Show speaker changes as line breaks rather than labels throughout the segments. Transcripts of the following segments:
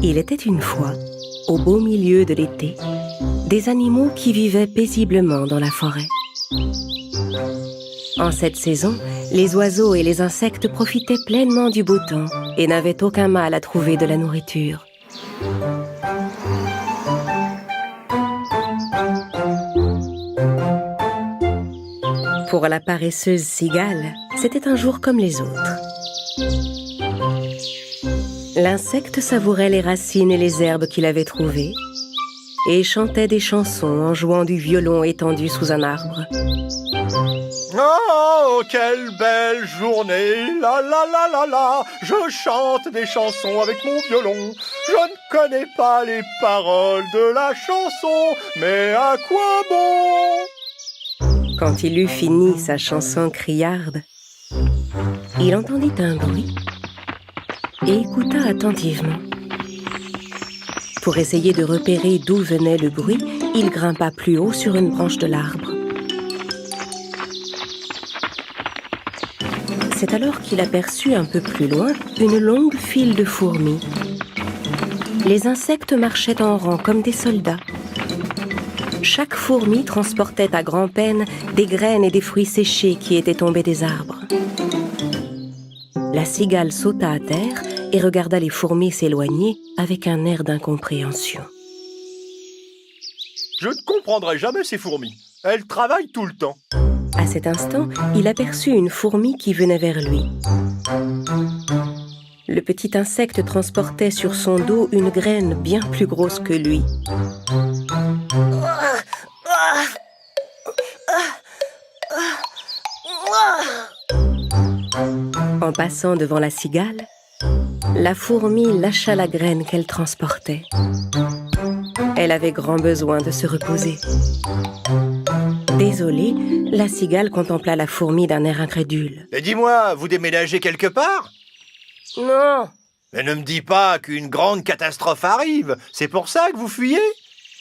Il était une fois, au beau milieu de l'été, des animaux qui vivaient paisiblement dans la forêt. En cette saison, les oiseaux et les insectes profitaient pleinement du beau temps et n'avaient aucun mal à trouver de la nourriture. Pour la paresseuse cigale, c'était un jour comme les autres. L'insecte savourait les racines et les herbes qu'il avait trouvées et chantait des chansons en jouant du violon étendu sous un arbre.
Oh, quelle belle journée, la la la la la, je chante des chansons avec mon violon. Je ne connais pas les paroles de la chanson, mais à quoi bon?
Quand il eut fini sa chanson criarde, il entendit un bruit et écouta attentivement. Pour essayer de repérer d'où venait le bruit, il grimpa plus haut sur une branche de l'arbre. C'est alors qu'il aperçut un peu plus loin une longue file de fourmis. Les insectes marchaient en rang comme des soldats. Chaque fourmi transportait à grand-peine des graines et des fruits séchés qui étaient tombés des arbres. La cigale sauta à terre et regarda les fourmis s'éloigner avec un air d'incompréhension.
Je ne comprendrai jamais ces fourmis. Elles travaillent tout le temps.
À cet instant, il aperçut une fourmi qui venait vers lui. Le petit insecte transportait sur son dos une graine bien plus grosse que lui. En passant devant la cigale, la fourmi lâcha la graine qu'elle transportait. Elle avait grand besoin de se reposer. Désolée, la cigale contempla la fourmi d'un air incrédule.
Et dis-moi, vous déménagez quelque part?
Non.
Mais ne me dis pas qu'une grande catastrophe arrive. C'est pour ça que vous fuyez?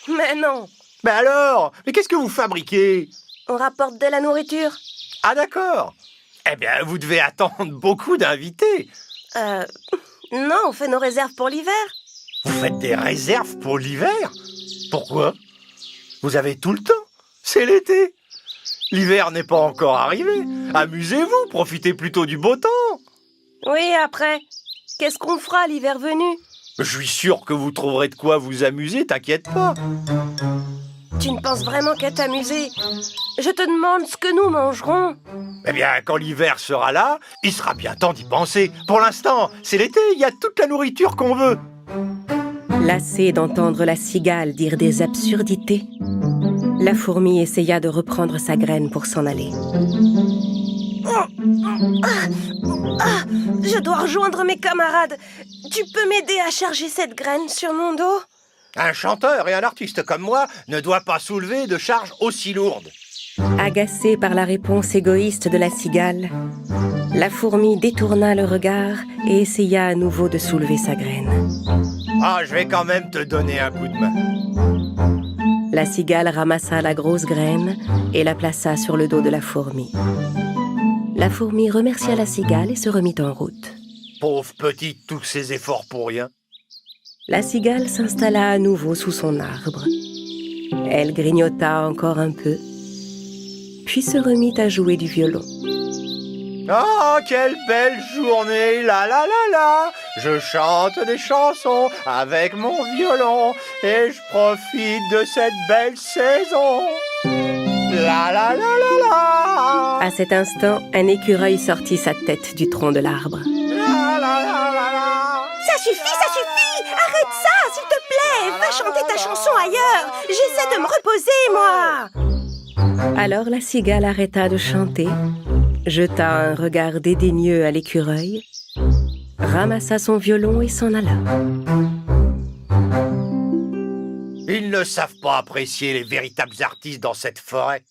Mais non.
Mais alors? Mais qu'est-ce que vous fabriquez?
On rapporte de la nourriture.
Ah d'accord. Eh bien, vous devez attendre beaucoup d'invités.
Non, on fait nos réserves pour l'hiver.
Vous faites des réserves pour l'hiver? Pourquoi? Vous avez tout le temps. C'est l'été. L'hiver n'est pas encore arrivé. Amusez-vous, profitez plutôt du beau temps.
Oui, après. Qu'est-ce qu'on fera l'hiver venu?
Je suis sûr que vous trouverez de quoi vous amuser, t'inquiète pas.
Tu ne penses vraiment qu'à t'amuser? Je te demande ce que nous mangerons.
Eh bien, quand l'hiver sera là, il sera bien temps d'y penser. Pour l'instant, c'est l'été, il y a toute la nourriture qu'on veut.
Lassée d'entendre la cigale dire des absurdités, la fourmi essaya de reprendre sa graine pour s'en aller. Je dois rejoindre mes camarades. Tu peux m'aider à charger cette graine sur mon dos?
Un chanteur et un artiste comme moi ne doit pas soulever de charges aussi lourdes.
Agacée par la réponse égoïste de la cigale, la fourmi détourna le regard et essaya à nouveau de soulever sa graine.
Ah, je vais quand même te donner un coup de main.
La cigale ramassa la grosse graine et la plaça sur le dos de la fourmi. La fourmi remercia la cigale et se remit en route.
Pauvre petite, tous ces efforts pour rien.
La cigale s'installa à nouveau sous son arbre. Elle grignota encore un peu, puis se remit à jouer du violon.
Oh, quelle belle journée, la la la la. Je chante des chansons avec mon violon et je profite de cette belle saison. La la la la la.
À cet instant, un écureuil sortit sa tête du tronc de l'arbre.
La la la la la.
Ça suffit, ça suffit! Arrête ça, s'il te plaît! Va chanter ta chanson ailleurs! J'essaie de me reposer, moi!
Alors la cigale arrêta de chanter, jeta un regard dédaigneux à l'écureuil, ramassa son violon et s'en alla.
Ils ne savent pas apprécier les véritables artistes dans cette forêt.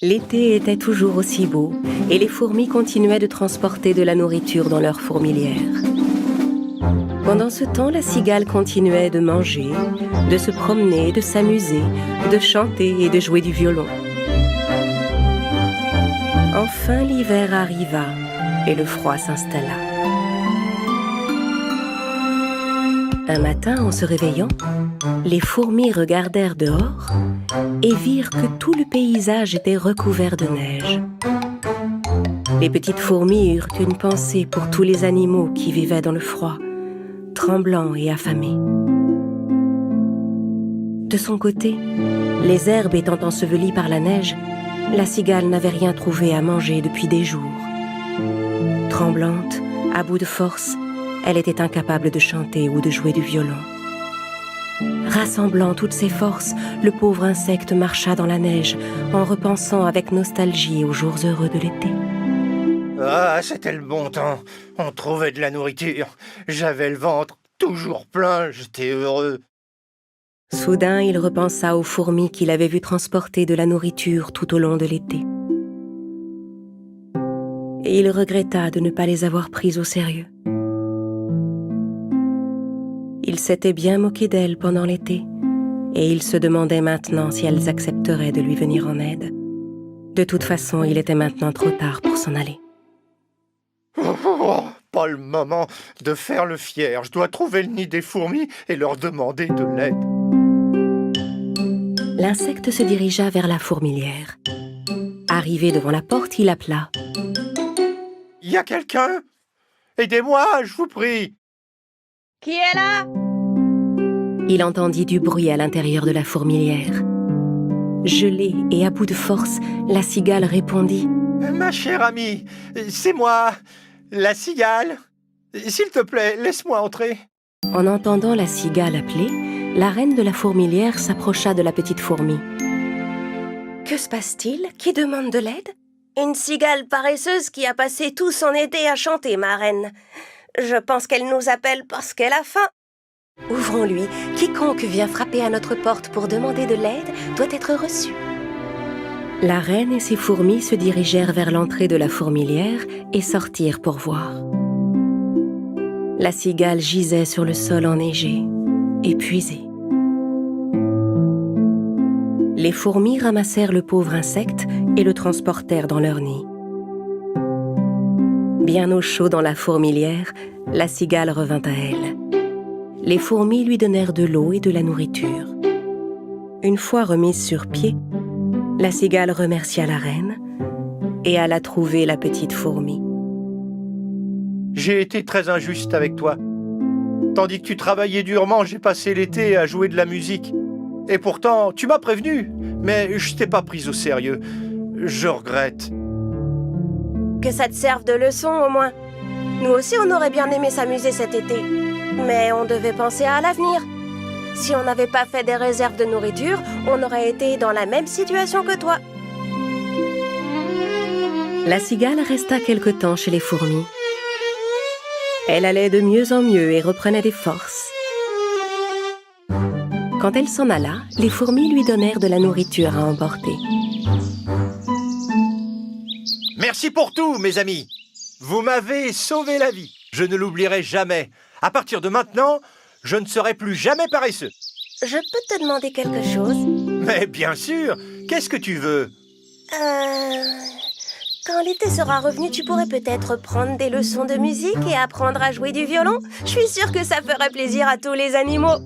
L'été était toujours aussi beau et les fourmis continuaient de transporter de la nourriture dans leur fourmilière. Pendant ce temps, la cigale continuait de manger, de se promener, de s'amuser, de chanter et de jouer du violon. Enfin, l'hiver arriva et le froid s'installa. Un matin, en se réveillant, les fourmis regardèrent dehors et virent que tout le paysage était recouvert de neige. Les petites fourmis eurent une pensée pour tous les animaux qui vivaient dans le froid, tremblants et affamés. De son côté, les herbes étant ensevelies par la neige, la cigale n'avait rien trouvé à manger depuis des jours. Tremblante, à bout de force, elle était incapable de chanter ou de jouer du violon. Rassemblant toutes ses forces, le pauvre insecte marcha dans la neige en repensant avec nostalgie aux jours heureux de l'été.
Ah, c'était le bon temps. On trouvait de la nourriture. J'avais le ventre toujours plein, j'étais heureux.
Soudain, il repensa aux fourmis qu'il avait vues transporter de la nourriture tout au long de l'été. Et il regretta de ne pas les avoir prises au sérieux. Il s'était bien moqué d'elles pendant l'été, et il se demandait maintenant si elles accepteraient de lui venir en aide. De toute façon, il était maintenant trop tard pour s'en aller.
Oh, pas le moment de faire le fier. Je dois trouver le nid des fourmis et leur demander de l'aide.
L'insecte se dirigea vers la fourmilière. Arrivé devant la porte, il appela.
« Y a quelqu'un? Aidez-moi, je vous prie !»
Qui est là?
Il entendit du bruit à l'intérieur de la fourmilière. Gelée et à bout de force, la cigale répondit.
« Ma chère amie, c'est moi, la cigale. S'il te plaît, laisse-moi entrer. »
En entendant la cigale appeler, la reine de la fourmilière s'approcha de la petite fourmi.
« Que se passe-t-il? Qui demande de l'aide? » Une cigale paresseuse qui a passé tout son été à chanter, ma reine. Je pense qu'elle nous appelle parce qu'elle a faim.
Ouvrons-lui. Quiconque vient frapper à notre porte pour demander de l'aide doit être reçu. La reine et ses fourmis se dirigèrent vers l'entrée de la fourmilière et sortirent pour voir. La cigale gisait sur le sol enneigé, épuisée. Les fourmis ramassèrent le pauvre insecte et le transportèrent dans leur nid. Bien au chaud dans la fourmilière, la cigale revint à elle. Les fourmis lui donnèrent de l'eau et de la nourriture. Une fois remise sur pied, la cigale remercia la reine et alla trouver la petite fourmi.
« J'ai été très injuste avec toi. Tandis que tu travaillais durement, j'ai passé l'été à jouer de la musique. Et pourtant, tu m'as prévenu, mais je t'ai pas prise au sérieux. Je regrette. »
Que ça te serve de leçon, au moins. Nous aussi, on aurait bien aimé s'amuser cet été. Mais on devait penser à l'avenir. Si on n'avait pas fait des réserves de nourriture, on aurait été dans la même situation que toi.
La cigale resta quelque temps chez les fourmis. Elle allait de mieux en mieux et reprenait des forces. Quand elle s'en alla, les fourmis lui donnèrent de la nourriture à emporter.
Merci pour tout, mes amis. Vous m'avez sauvé la vie. Je ne l'oublierai jamais. À partir de maintenant, je ne serai plus jamais paresseux.
Je peux te demander quelque chose?
Mais bien sûr. Qu'est-ce que tu veux?
Quand l'été sera revenu, tu pourrais peut-être prendre des leçons de musique et apprendre à jouer du violon. Je suis sûre que ça ferait plaisir à tous les animaux.